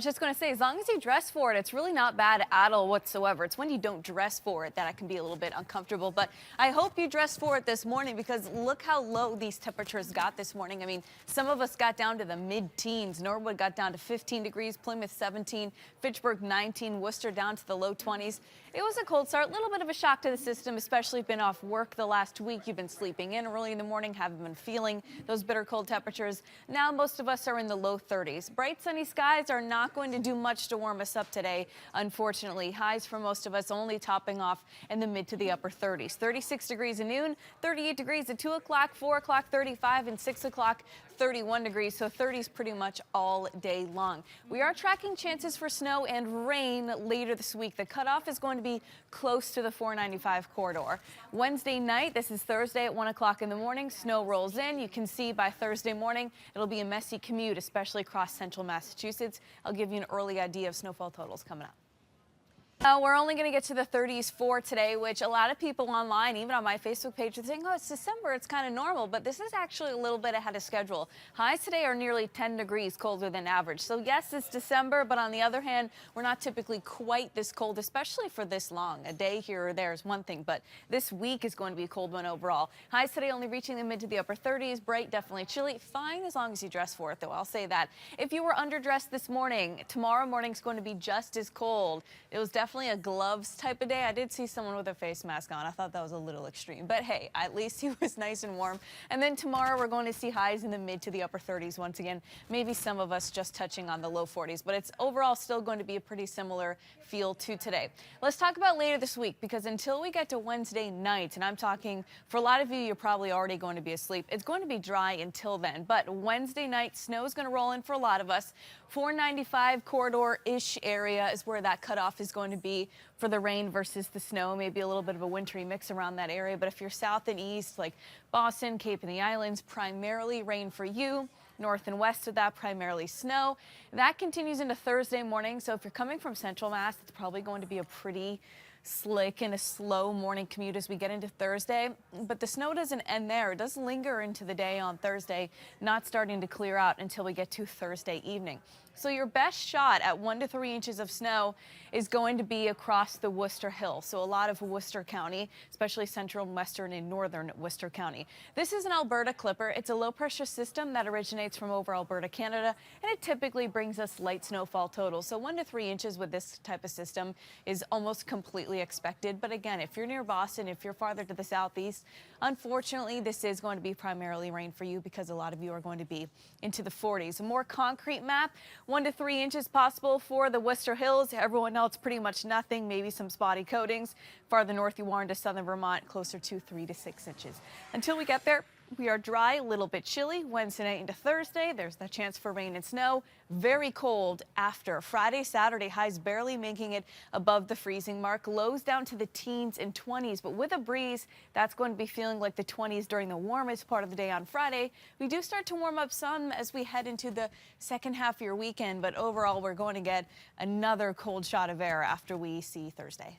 Just going to say, as long as you dress for it, it's really not bad at all whatsoever. It's when you don't dress for it that it can be a little bit uncomfortable. But I hope you dressed for it this morning, because look how low these temperatures got this morning. I mean, some of us got down to the mid-teens. Norwood got down to 15 degrees, Plymouth 17, Fitchburg 19, Worcester down to the low 20s. It was a cold start, a little bit of a shock to the system, especially if you've been off work the last week. You've been sleeping in early in the morning, haven't been feeling those bitter cold temperatures. Now most of us are in the low 30s. Bright sunny skies are not going to do much to warm us up today, unfortunately. Highs for most of us only topping off in the mid to the upper 30s. 36 degrees at noon, 38 degrees at 2 o'clock, 4 o'clock 35, and 6 o'clock 31 degrees, so 30s pretty much all day long. We are tracking chances for snow and rain later this week. The cutoff is going to be close to the 495 corridor. Wednesday night, this is Thursday at 1 o'clock in the morning, snow rolls in. You can see by Thursday morning, it'll be a messy commute, especially across central Massachusetts. I'll give you an early idea of snowfall totals coming up. We're only going to get to the 30s for today, which a lot of people online, even on my Facebook page, are saying, oh, it's December, it's kind of normal, but this is actually a little bit ahead of schedule. Highs today are nearly 10 degrees colder than average. So yes, it's December, but on the other hand, we're not typically quite this cold, especially for this long. A day here or there is one thing, but this week is going to be a cold one overall. Highs today only reaching the mid to the upper 30s. Bright, definitely chilly. Fine as long as you dress for it, though. I'll say that. If you were underdressed this morning, tomorrow morning's going to be just as cold. It was definitely a gloves type of day. I did see someone with a face mask on. I thought that was a little extreme, but hey, at least he was nice and warm. And then tomorrow we're going to see highs in the mid to the upper 30s once again. Maybe some of us just touching on the low 40s, but it's overall still going to be a pretty similar feel to today. Let's talk about later this week, because until we get to Wednesday night, and I'm talking for a lot of you, you're probably already going to be asleep. It's going to be dry until then, but Wednesday night, snow is going to roll in for a lot of us. 495 corridor-ish area is where that cutoff is going to be for the rain versus the snow. Maybe a little bit of a wintry mix around that area, but if you're south and east, like Boston, Cape and the Islands, primarily rain for you. North and west of that, primarily snow. That continues into Thursday morning, so if you're coming from Central Mass, it's probably going to be a pretty slick and a slow morning commute as we get into Thursday. But the snow doesn't end there. It does linger into the day on Thursday, not starting to clear out until we get to Thursday evening. So your best shot at 1 to 3 inches of snow is going to be across the Worcester Hills. So a lot of Worcester County, especially central, western, and northern Worcester County. This is an Alberta clipper. It's a low pressure system that originates from over Alberta, Canada, and it typically brings us light snowfall totals. So 1 to 3 inches with this type of system is almost completely expected. But again, if you're near Boston, if you're farther to the southeast, unfortunately, this is going to be primarily rain for you, because a lot of you are going to be into the 40s. A more concrete map, 1 to 3 inches possible for the Worcester Hills. Everyone else pretty much nothing, maybe some spotty coatings. Farther north you are into southern Vermont, closer to 3 to 6 inches. Until we get there, we are dry, a little bit chilly. Wednesday night into Thursday, there's the chance for rain and snow. Very cold after. Friday, Saturday, highs barely making it above the freezing mark. Lows down to the teens and 20s, but with a breeze, that's going to be feeling like the 20s during the warmest part of the day on Friday. We do start to warm up some as we head into the second half of your weekend, but overall, we're going to get another cold shot of air after we see Thursday.